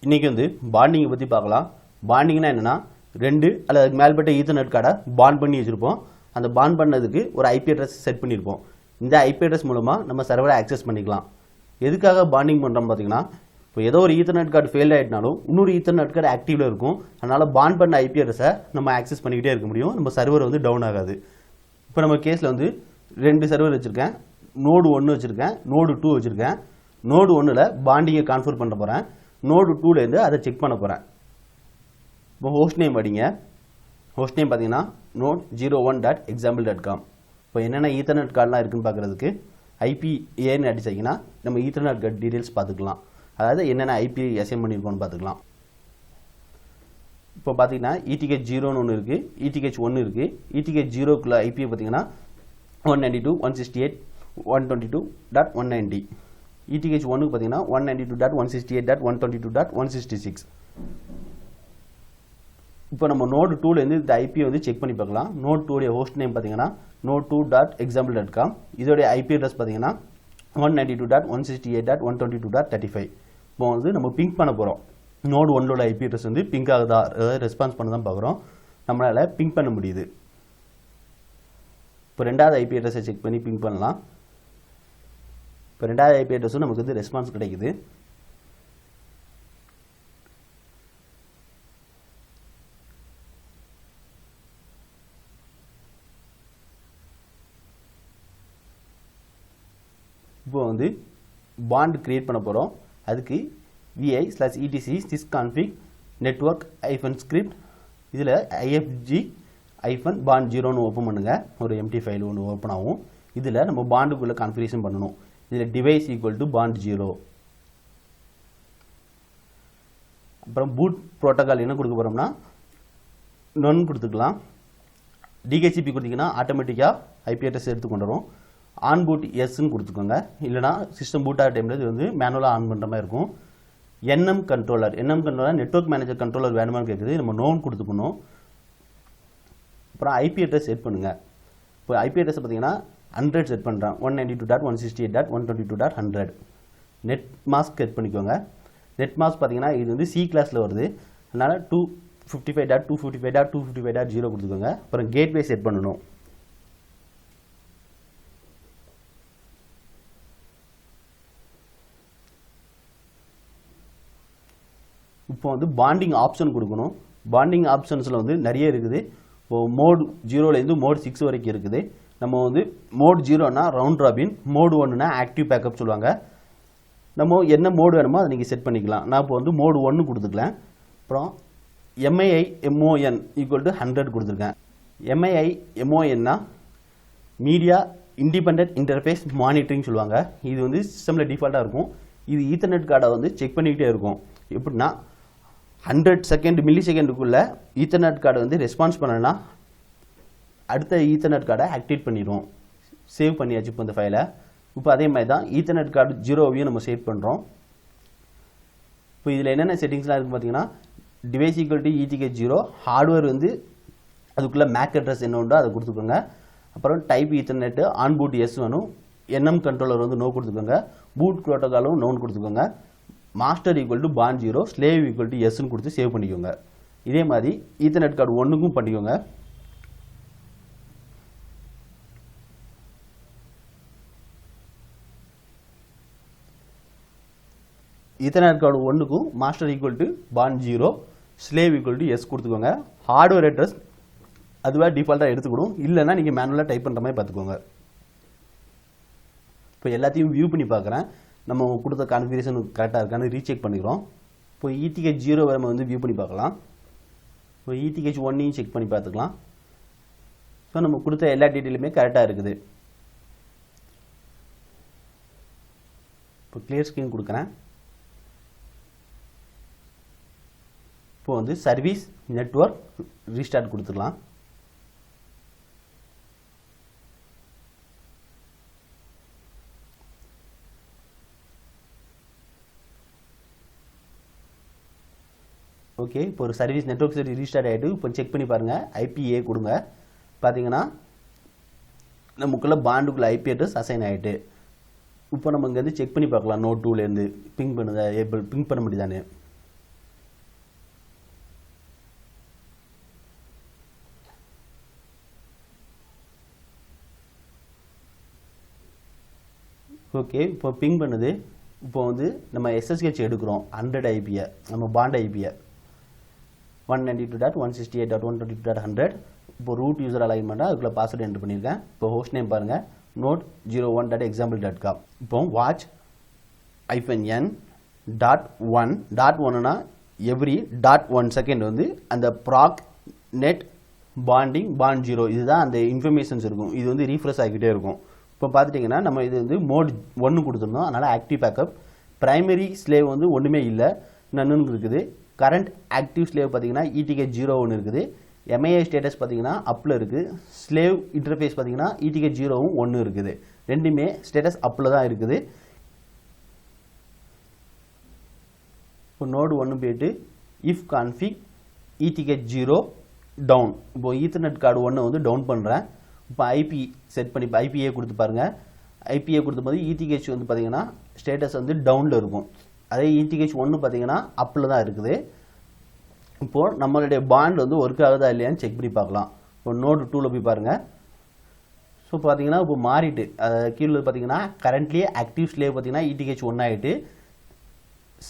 இன்றைக்கி வந்து பாண்டிங்கை பற்றி பார்க்கலாம். பாண்டிங்னா என்னென்னா, 2 அல்லது அதுக்கு மேல்பட்ட ஈத்தர்நெட் கார்டை பாண்ட் பண்ணி வச்சுருப்போம். அந்த பாண்ட் பண்ணதுக்கு ஒரு ஐபி அட்ரஸ் செட் பண்ணியிருப்போம். இந்த ஐபி அட்ரஸ் மூலமாக நம்ம சர்வரை ஆக்சஸ் பண்ணிக்கலாம். எதுக்காக பாண்டிங் பண்ணுறோம் பார்த்தீங்கன்னா, இப்போ ஏதோ ஒரு ஈத்தர்நெட் கார்டு ஃபெயில் ஆகிட்டனாலும் இன்னொரு ஈத்தர்நெட் கார்டு ஆக்டிவில் இருக்கும். அதனால் பாண்ட் பண்ண ஐபி அட்ரஸை நம்ம ஆக்சஸ் பண்ணிக்கிட்டே இருக்க முடியும். நம்ம சர்வர் வந்து டவுன் ஆகாது. இப்போ நம்ம கேஸில் வந்து 2 சர்வர் வச்சுருக்கேன். நோடு 1 வச்சுருக்கேன், நோடு 2 வச்சுருக்கேன். நோடு 1ல் பாண்டிங்கை கான்ஃபிகர் பண்ண போகிறேன். நோடு 2லேருந்து அதை செக் பண்ண போகிறேன். இப்போ ஹோஸ்ட் நேம் அடிங்க. ஹோஸ்ட் நேம் பார்த்தீங்கன்னா node01.example.com. இப்போ என்னென்ன ஈத்தர்நெட் கார்டெலாம் இருக்குன்னு பார்க்குறதுக்கு ஐபி ஏன்னு அடிச்சிங்கன்னா நம்ம ஈத்தர்நெட் கார்டு டீட்டெயில்ஸ் பார்த்துக்கலாம். அதாவது என்னென்ன ஐபி அசைன் பண்ணியிருக்கோன்னு பார்த்துக்கலாம். இப்போ பார்த்தீங்கன்னா ETH0ன்னு ஒன்று இருக்குது, ETH1 இருக்குது. ETH0க்குள்ள ஐபியை பார்த்தீங்கன்னா 192.168.122.190. ETH1க்கு பார்த்தீங்கன்னா 192.168.122.166. இப்போ நம்ம நோடு 2லேருந்து இந்த ஐபியை வந்து செக் பண்ணி பார்க்கலாம். நோட் 2உடைய ஹோஸ்ட் நேம் பார்த்தீங்கன்னா node2.example.com. இதோடைய ஐபி அட்ரஸ் பார்த்தீங்கன்னா 192.168.122.35. இப்போ வந்து நம்ம பிங்க் பண்ண போகிறோம். நோடு 1ஓட ஐபி அட்ரஸ் வந்து பிங்க் ஆகுதா, அதாவது ரெஸ்பான்ஸ் பண்ண தான் பார்க்குறோம். நம்மளால் பிங்க் பண்ண முடியுது. இப்போ 2வது ஐபி அட்ரஸை செக் பண்ணி பிங்க் பண்ணலாம். இப்போ 2வது ஐபி அட்ரஸும் நமக்கு வந்து ரெஸ்பான்ஸ் கிடைக்குது. இப்போ வந்து பாண்ட் கிரியேட் பண்ண போகிறோம். அதுக்கு vi/etc sysconfig network -script இதில் ifg-bond0ன்னு ஓப்பன் பண்ணுங்கள். ஒரு எம்டி ஃபைல் ஒன்று ஓப்பன் ஆகும். இதில் நம்ம பாண்டுக்குள்ளே கான்ஃபிகரேஷன் பண்ணணும். இதில் டிவைஸ் =bond0. அப்புறம் பூட் ப்ரோட்டோகால் என்ன கொடுக்க போகிறோம்னா நொன் கொடுத்துக்கலாம். டிஹெச்சிபி கொடுத்தீங்கன்னா ஆட்டோமேட்டிக்காக ஐபி அட்ரஸ் எடுத்துக்கொண்டு வரும். ஆன் பூட் எஸ்ன்னு கொடுத்துக்கோங்க. இல்லைனா சிஸ்டம் பூட் ஆகிற டைமில் இது வந்து மேனுவலாக ஆன் பண்ணுற மாதிரி இருக்கும். NM controller network manager controller வேணுமான்னு கேட்குது. நம்ம நோன் கொடுத்துக்கணும். அப்புறம் ஐபி அட்ரஸ் செட் பண்ணுங்கள். இப்போ ஐபி அட்ரஸ் பார்த்தீங்கன்னா 100 செட் பண்ணுறேன். 192.168.122.100. நெட் மாஸ்க் செட் பண்ணிக்கோங்க. நெட் மாஸ்க் பார்த்தீங்கன்னா இது வந்து சி கிளாஸில் வருது. அதனால் 255.255.255.0 கொடுத்துக்கோங்க. அப்புறம் கேட்வே செட் பண்ணணும். இப்போ வந்து பாண்டிங் ஆப்ஷன் கொடுக்கணும். பாண்டிங் ஆப்ஷன்ஸில் வந்து நிறைய இருக்குது. இப்போ மோட் 0லேருந்து மோட் 6 வரைக்கும் இருக்குது. நம்ம வந்து மோட் 0னா ரவுண்ட் ராபின், மோடு 1னா ஆக்டிவ் பேக்கப் சொல்லுவாங்க. நம்ம என்ன மோடு வேணுமோ அதை நீங்கள் செட் பண்ணிக்கலாம். நான் இப்போ வந்து மோடு 1 கொடுத்துக்கலாம். அப்புறம் MIMON = 100 கொடுத்துருக்கேன். MIMONனா மீடியா இண்டிபெண்டன்ட் இன்டர்ஃபேஸ் மானிட்டரிங் சொல்லுவாங்க. இது வந்து சிஸ்டமில் டிஃபால்ட்டாக இருக்கும். இது ஈத்தர்நெட் கார்டை வந்து செக் பண்ணிக்கிட்டே இருக்கும். எப்படின்னா 100 மில்லி செகண்டுக்குள்ளே ஈத்தர்நெட் கார்டை வந்து ரெஸ்பான்ஸ் பண்ணனா அடுத்த ஈத்தர்நெட் கார்டை ஆக்டிவேட் பண்ணிடுவோம். சேவ் பண்ணியாச்சு இப்போ இந்த ஃபைலை. இப்போ அதே மாதிரி தான் ஈத்தர்நெட் கார்டு 0வையும் நம்ம சேவ் பண்ணுறோம். இப்போ இதில் என்னென்ன செட்டிங்ஸ்லாம் இருக்குது பார்த்தீங்கன்னா டிவைஸ் =ETH0, ஹார்ட்வேர் வந்து அதுக்குள்ளே மேக் அட்ரஸ் என்ன உண்டோ அதை கொடுத்துக்கோங்க. அப்புறம் type ethernet, on boot yes வேணும். என்எம் கண்ட்ரோலர் வந்து நோ கொடுத்துக்கோங்க. பூட் ப்ரோட்டோகாலும் நோன் கொடுத்துக்கோங்க. மாஸ்டர் =bond0, ஸ்லேவ் =sன்னு கொடுத்து சேவ் பண்ணிக்கோங்க. இதே மாதிரி ஈத்தர்நெட் கார்டு 1க்கும் பண்ணிக்கோங்க. ஈத்தர்நெட் கார்டு 1க்கும் மாஸ்டர் =bond0, ஸ்லேவ் =s கொடுத்துக்கோங்க. ஹார்ட்வேர் அட்ரஸ் அதுவாக டிஃபால்ட்டாக எடுத்துக்கணும். இல்லைன்னா நீங்கள் மேனுவலாக டைப் பண்ணுற மாதிரி பார்த்துக்கோங்க. இப்போ எல்லாத்தையும் வியூ பண்ணி பார்க்குறேன். நம்ம கொடுத்த கான்ஃபிகரேஷன் கரெக்டாக இருக்கான்னு ரீசெக் பண்ணிக்கிறோம். இப்போ ETH0 நம்ம வந்து வியூ பண்ணி பார்க்கலாம். இப்போ ETH1ஐயும் செக் பண்ணி பார்த்துக்கலாம். ஸோ நம்ம கொடுத்த எல்லா டீட்டெயிலுமே கரெக்டாக இருக்குது. இப்போ கிளியர் ஸ்க்ரீன் கொடுக்குறேன். இப்போ வந்து சர்வீஸ் நெட்வொர்க் ரீஸ்டார்ட் கொடுத்துக்கலாம். ஓகே, இப்போ ஒரு சர்வீஸ் நெட்வொர்க் சரி ரீஸ்டார்ட் ஆகிட்டு இப்போ செக் பண்ணி பாருங்கள். ஐபிஏ கொடுங்க. பார்த்தீங்கன்னா நமக்குள்ளே பாண்டுக்குள்ளே ஐபி அட்ரஸ் அசைன் ஆகிட்டு. இப்போ நம்ம இங்கேருந்து செக் பண்ணி பார்க்கலாம். நோட் 2லேருந்து பிங் பண்ணுதா, பிங் பண்ண முடியுதானே. ஓகே, இப்போ பிங் பண்ணுது. இப்போ வந்து நம்ம SSH எடுக்கிறோம் 100 ஐபியை, நம்ம பாண்ட் ஐபியை 192.168.122.100. இப்போ ரூட் யூசர் அலைன்மெண்ட்டாக அதுக்குள்ள பாஸ்வேர்டு என்ட்ரு பண்ணியிருக்கேன். இப்போ ஹோஸ்ட் நேம் பாருங்கள், node01.example.com. இப்போ watch -n .1 எவ்ரி .1 செகண்ட் வந்து அந்த ப்ராக் நெட் பாண்டிங் பாண்ட் 0 இதுதான் அந்த இன்ஃபர்மேஷன்ஸ் இருக்கும். இது வந்து ரீஃப்ரெஷ் ஆகிக்கிட்டே இருக்கும். இப்போ பார்த்துட்டிங்கன்னா நம்ம இது வந்து மோட் 1 கொடுத்துருந்தோம், அதனால் ஆக்டிவ் பேக்கப். ப்ரைமரி ஸ்லேவ் வந்து ஒன்றுமே இல்லை, நன்னு இருக்குது. கரண்ட் ஆக்டிவ் ஸ்லேவ் பார்த்தீங்கன்னா ETK 0 இருக்குது. MIA ஸ்டேட்டஸ் பார்த்தீங்கன்னா அப்பில் இருக்குது. ஸ்லேவ் இன்டர்ஃபேஸ் பார்த்தீங்கன்னா ETK 0வும் 1 இருக்குது. ரெண்டுமே ஸ்டேட்டஸ் அப்பில் தான் இருக்குது. இப்போ நோடு 1 போயிட்டு இஃப் கான்ஃபிக் ETK 0 டவுன். இப்போ ஈத்தர்நெட் கார்டு 1 வந்து டவுன் பண்ணுறேன். இப்போ ஐபி செட் பண்ணி ஐபிஏ கொடுத்து பாருங்கள். ஐபிஏ கொடுத்தும்போது ETH வந்து பார்த்தீங்கன்னா ஸ்டேட்டஸ் வந்து டவுனில் இருக்கும். அதே ETH 1 பார்த்தீங்கன்னா அப்பில் தான் இருக்குது. இப்போது நம்மளுடைய பாண்ட் வந்து ஒர்க் ஆகுதா இல்லையான்னு செக் பண்ணி பார்க்கலாம். இப்போ நோடு 2ல் போய் பாருங்கள். ஸோ பார்த்தீங்கன்னா இப்போ மாறிட்டு கீழே பார்த்தீங்கன்னா கரண்ட்லி ஆக்டிவ் ஸ்லேவ் பார்த்தீங்கன்னா ETH 1 ஆகிட்டு,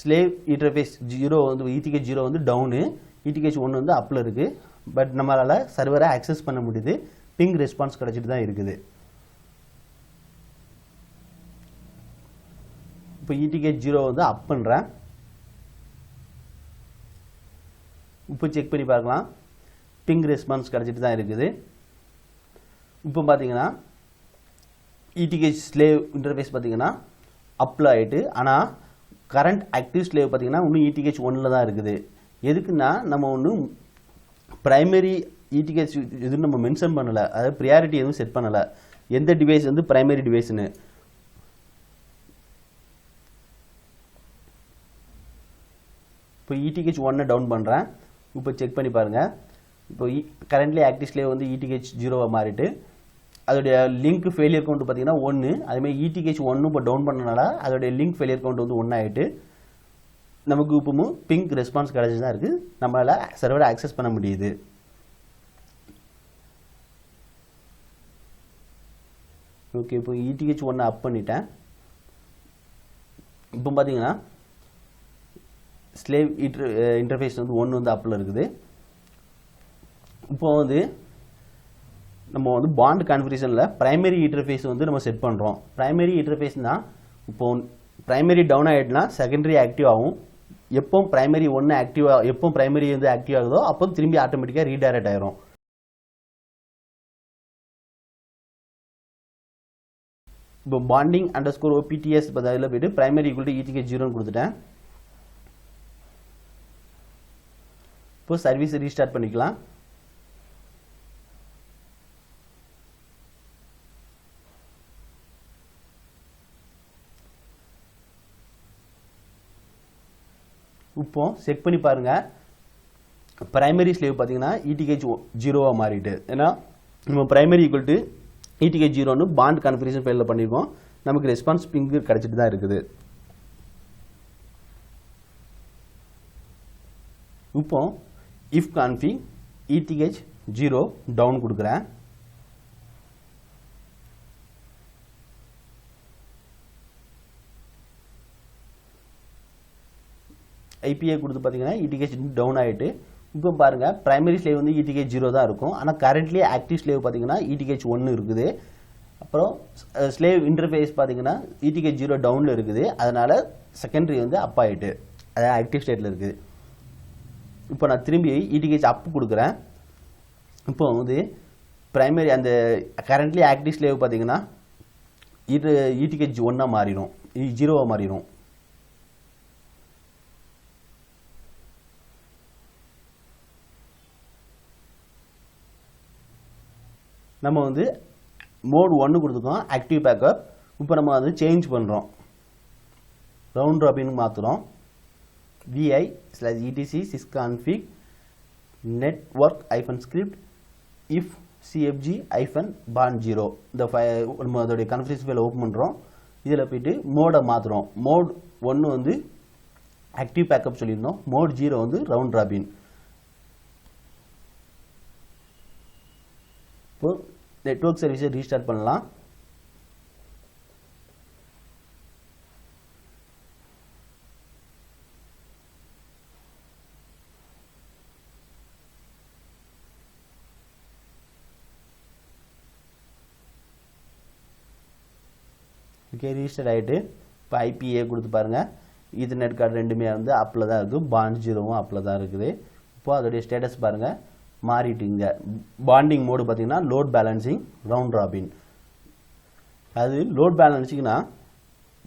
ஸ்லேவ் இன்டர்ஃபேஸ் 0 வந்து ETH 0 வந்து டவுனு, ETH 1 வந்து அப்பில் இருக்குது. பட் நம்மளால் சர்வரை ஆக்சஸ் பண்ண முடியுது, பிங் ரெஸ்பான்ஸ் கிடச்சிட்டு தான் இருக்குது. இப்போ ETH 0 வந்து அப் பண்ணுறேன். இப்போ செக் பண்ணி பார்க்கலாம், பிங் ரெஸ்பான்ஸ் கிடச்சிட்டு தான் இருக்குது. இப்போ பார்த்தீங்கன்னா ETH ஸ்லேவ் இன்டர்ஃபேஸ் பார்த்தீங்கன்னா அப்பில் ஆகிட்டு, ஆனால் கரண்ட் ஆக்டிவ் ஸ்லேவ் பார்த்தீங்கன்னா இன்னும் ETH 1ல் தான் இருக்குது. எதுக்குன்னா நம்ம ஒன்றும் ப்ரைமரி ETH எதுவும் நம்ம மென்ஷன் பண்ணலை, அதாவது ப்ரியாரிட்டி எதுவும் செட் பண்ணலை, எந்த டிவைஸ் வந்து ப்ரைமரி டிவைஸ்னு. இப்போ ETH 1 டவுன் பண்ணுறேன். இப்போ செக் பண்ணி பாருங்கள். இப்போ கரண்ட்லி ஆக்டிவ் ஸ்லேவ் வந்து ETH 0 மாறிட்டு, அதோடைய லிங்க் ஃபெயிலியர் கவுண்ட் பார்த்தீங்கன்னா 1. அதேமாதிரி ETH 1 இப்போ டவுன் பண்ணனால அதோடைய லிங்க் ஃபெயிலியர் கவுண்ட் வந்து 1 ஆகிட்டு, நமக்கு இப்போவும் பிங்க் ரெஸ்பான்ஸ் கிடச்சி தான் இருக்குது, நம்மளால் சர்வரை ஆக்சஸ் பண்ண முடியுது. ஓகே, இப்போ ETH 1 அப் பண்ணிட்டேன். இப்போ பார்த்தீங்கன்னா ஸ்லேவ் இன்டர்ஃபேஸ் வந்து 1 வந்து அப்பில் இருக்குது. இப்போ வந்து நம்ம வந்து பாண்ட் கான்ஃபிகரேஷனில் ப்ரைமரி இன்டர்ஃபேஸ் வந்து நம்ம செட் பண்ணுறோம். ப்ரைமரி இன்டர்ஃபேஸ்னால் இப்போ ப்ரைமரி டவுன் ஆகிட்டுனா செகண்டரி ஆக்டிவ் ஆகும். எப்போ ப்ரைமரி 1 ஆக்டிவாக, எப்போ ப்ரைமரி வந்து ஆக்டிவ் ஆகுதோ அப்போ திரும்பி ஆட்டோமேட்டிக்காக ரீடைரக்ட் ஆயிரும். இப்போ பாண்டிங் அண்டர்ஸ்கோர் OPTS பதில் போய்ட்டு ப்ரைமரி ஈக்குவல் டு ETH 0 கொடுத்துட்டேன். இப்போ சர்வீஸ் ரீஸ்டார்ட் பண்ணிக்கலாம். இப்போ செக் பண்ணி பாருங்கள், ப்ரைமரி ஸ்லேவ் பார்த்தீங்கன்னா ETH 0 மாறிட்டு. ஏன்னா நம்ம ப்ரைமரி ஈக்குவல் டு ETH 0ன்னு பாண்ட் கான்ஃபிகரேஷன் ஃபைலில் பண்ணியிருக்கோம், நமக்கு ரெஸ்பான்ஸ் பிங்க் கிடச்சிட்டு தான் இருக்குது. இப்போ இஃப் கான்ஃபிக் ETH 0 டவுன் கொடுக்குறேன். ஐபிஏ கொடுத்து பார்த்தீங்கன்னா ETH டவுன் ஆகிட்டு, இப்போ பாருங்கள் ப்ரைமரி ஸ்லேவ் வந்து ETH 0 தான் இருக்கும், ஆனால் கரண்ட்லி ஆக்டிவ் ஸ்லேவ் பார்த்தீங்கன்னா ETH 1 இருக்குது. அப்புறம் ஸ்லேவ் இன்டர்ஃபேஸ் பார்த்தீங்கன்னா ETH 0 டவுனில் இருக்குது, அதனால் செகண்டரி வந்து அப் ஆகிட்டு, அதாவது ஆக்டிவ் ஸ்டேட்டில் இருக்குது. இப்போ நான் திரும்பி ETH அப் கொடுக்குறேன். இப்போ வந்து ப்ரைமரி அந்த கரண்ட்லி ஆக்டிவ் ஸ்லேவ் பார்த்தீங்கன்னா ETH 1 மாறிடும், 0 மாறிடும். நம்ம வந்து மோட் 1 கொடுத்துருக்கோம் ஆக்டிவ் பேக்கப். இப்போ நம்ம வந்து சேஞ்ச் பண்ணுறோம், ரவுண்ட் ராபின் மாற்றுறோம். vi/etc sysconfig network -script if cfg-bond 0 இந்த நம்ம அதோடைய கான்ஃபிகரேஷன் ஃபைலை ஓப்பன் பண்ணுறோம். இதில் போய்ட்டு மோடை மாற்றுறோம். மோட் 1 வந்து ஆக்டிவ் பேக்கப் சொல்லியிருந்தோம், மோட் 0 வந்து ரவுண்ட் ராபின். இப்போ நெட்வொர்க் சர்வீஸை ரீஸ்டார்ட் பண்ணலாம். ஓகே ரீஸ்டார்ட் ஆகிட்டு இப்போ ஐபிஏ கொடுத்து பாருங்கள் ஈத்தர்நெட் கார்டு ரெண்டுமே வந்து அப்பில் தான் இருக்குது பாண்ட் ஜீரோவும் அப்பில் தான் இருக்குது இப்போ அதோடைய ஸ்டேட்டஸ் பாருங்கள் மாறிட்டுங்க பாண்டிங் மோடு பார்த்தீங்கன்னா லோட் பேலன்சிங் ரவுண்ட் ராபின் அது லோட் பேலன்சிங்னா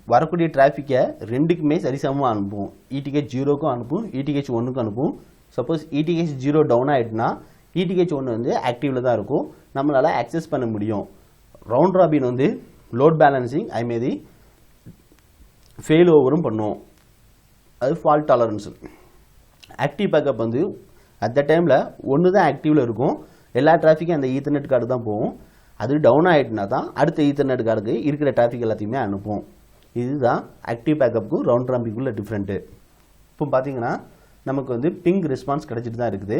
வரக்கூடிய டிராஃபிக்கை ரெண்டுக்குமே சரிசமமாக அனுப்பும் இடிஹெச் ஜீரோக்கும் அனுப்பும் இடிஹெச் ஒன்றுக்கும் அனுப்பும் சப்போஸ் இடிஹெச் ஜீரோ டவுன் ஆகிட்டுனா இடிஹெச் ஒன்று வந்து ஆக்டிவில் தான் இருக்கும் நம்மளால் ஆக்சஸ் பண்ண முடியும் ரவுண்ட் ராபின் வந்து லோட் பேலன்சிங் அதுமாரி ஃபெயில் ஓவரும் பண்ணும் அது ஃபால்ட் டாலரன்ஸ் ஆக்டிவ் பேக்கப் வந்து அட் த டைமில் ஒன்று தான் ஆக்டிவில் இருக்கும் எல்லா டிராஃபிக்கும் அந்த ஈத்தர்நெட் கார்டு தான் போகும் அது டவுன் ஆகிட்டுனா தான் அடுத்த ஈத்தர்நெட் கார்டுக்கு இருக்கிற டிராஃபிக் எல்லாத்தையுமே அனுப்பும் இதுதான் ஆக்டிவ் பேக்கப்புக்கும் ரவுண்ட் ராபிக்குள்ள டிஃப்ரெண்ட்டு இப்போ பார்த்தீங்கன்னா நமக்கு வந்து பிங் ரெஸ்பான்ஸ் கிடச்சிட்டு தான் இருக்குது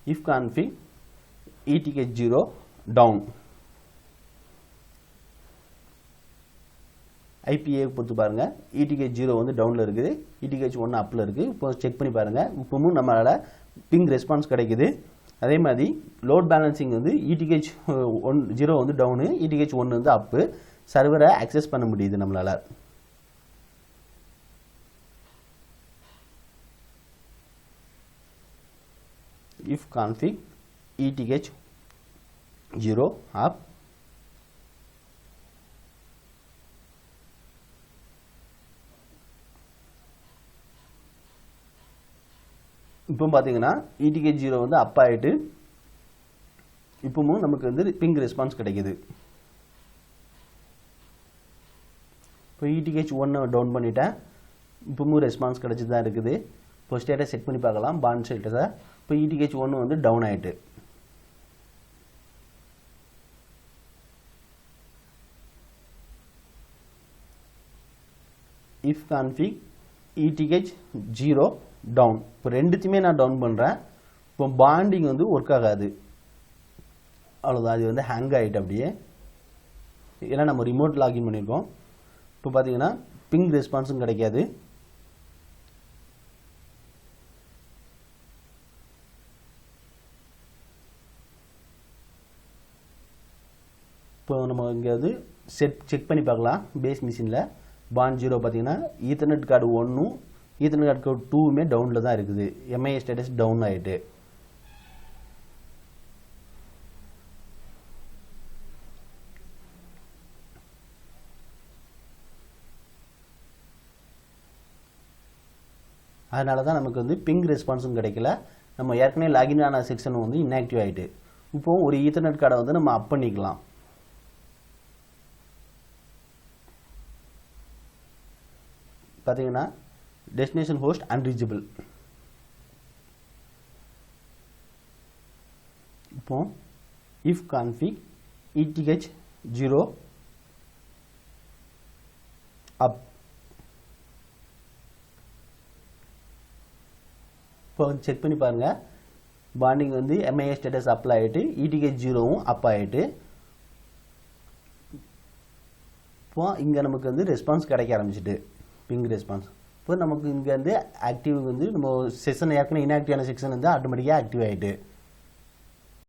if config ETH zero down ஐபிஏ பொறுத்து பாருங்கள் இடிஹெச் ஜீரோ வந்து டவுனில் இருக்குது இடிஹெச் ஒன்று அப்பில் இருக்குது இப்போ செக் பண்ணி பாருங்கள் இப்போவும் நம்மளால் பிங் ரெஸ்பான்ஸ் கிடைக்குது அதே மாதிரி லோட் பேலன்சிங் வந்து இடிஹெச் ஜீரோ வந்து டவுனு இடிஹெச் ஒன்று வந்து அப்பு சர்வரை ஆக்சஸ் பண்ண முடியுது நம்மளால் if config eth 0 up இப்போ பார்த்தீங்கன்னா ETH 0 வந்து அப் ஆகிட்டு இப்போவும் நமக்கு வந்து பிங் ரெஸ்பான்ஸ் கிடைக்குது இப்போ ETH 1 டவுன் பண்ணிட்டேன் இப்போவும் ரெஸ்பான்ஸ் கிடைச்சி தான் இருக்குது இப்போ ஸ்டேட்டஸ் செக் பண்ணி பார்க்கலாம் பாண்ட் ஸ்டேட்டஸை இப்போ ETH 1 வந்து டவுன் ஆகிட்டு if config ETH 0 டவுன் இப்போ ரெண்டுத்தையுமே நான் டவுன் பண்ணுறேன் இப்போ பாண்டிங் வந்து ஒர்க் ஆகாது அவ்வளோதான் அது வந்து ஹேங் ஆகிட்டு அப்படியே ஏன்னா நம்ம ரிமோட் லாகின் பண்ணியிருக்கோம் இப்போ பார்த்தீங்கன்னா பிங் ரெஸ்பான்ஸும் கிடைக்காது இப்போ நம்ம இங்கே வந்து செக் பண்ணி பார்க்கலாம் பேஸ் மிஷினில் பாண்ட் ஜீரோ பார்த்தீங்கன்னா ஈத்தர்நெட் கார்டு ஒன்றும் ஈத்தர்நெட் கார்டு 2மே டவுனில் தான் இருக்குது எம்ஐஏ ஸ்டேட்டஸ் டவுன் ஆகிட்டு அதனால தான் நமக்கு வந்து பிங் ரெஸ்பான்ஸும் கிடைக்கல நம்ம ஏற்கனவே லாகின் ஆன செக்ஷன் வந்து இன்ஆக்டிவ் ஆகிட்டு இப்போது ஒரு ஈத்தர்நெட் கார்டை வந்து நம்ம அப் பண்ணிக்கலாம் பார்த்தீங்கன்னா டெஸ்டினேஷன் ஹோஸ்ட் அன்ரீச்சபிள் இப்போ இஃப் கான்ஃபிக் ETH 0 அப் இப்போ செக் பண்ணி பாருங்கள் பாண்டிங் வந்து எம்ஐஏ ஸ்டேட்டஸ் அப்ளை ஆகிட்டு ETH 0வும் அப் ஆகிட்டு இப்போ இங்கே நமக்கு வந்து ரெஸ்பான்ஸ் கிடைக்க ஆரம்பிச்சிட்டு பிங் ரெஸ்பான்ஸ் இப்போ நமக்கு இங்கே வந்து ஆக்டிவ் வந்து நம்ம செஷன் ஏற்கனவே இன்ஆக்டிவான செக்ஷன் வந்து ஆட்டோமேட்டிக்காக ஆக்டிவ் ஆகிட்டு